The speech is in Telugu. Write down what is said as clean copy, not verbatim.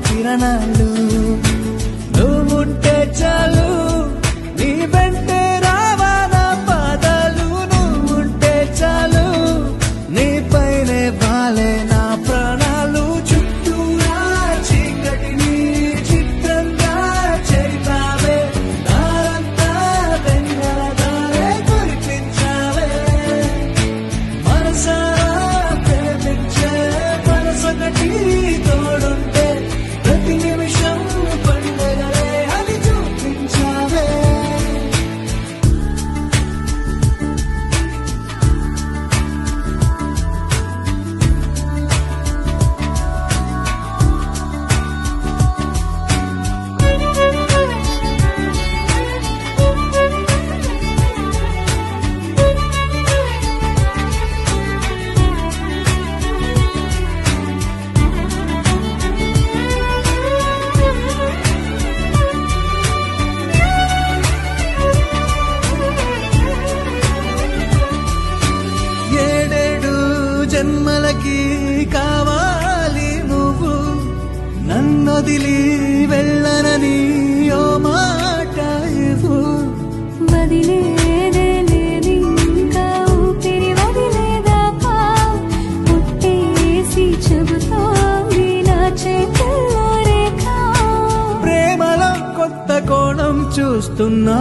కిరణాలు నువ్వుంటే చాలు నీ వెంటే రావాలా పాదాలు నువ్వుంటే చాలు నీ పైనే వాలే నా ప్రాణాలు చుట్టూరా చీకటిని చిత్రంగా చేస్తావే దారంతా వెన్నెల దారే కురిపించావే మనసారా ప్రేమించే మనసొకటి తోడుంటే ప్రతి నిమిషం పండుగలే అని చూపించావే ఏడేడు జన్మలకి కావాలి నువ్వు నన్నొదిలి వెళ్ళనని ఓ మాట ఇవ్వు వదిలేదే లేది ఇంకా ఊపిరి వదిలేదాకా పుట్టేసి చెబుతోంది నా చేతుల్లో రేఖ ప్రేమలో కొత్త కోణం చూస్తున్నా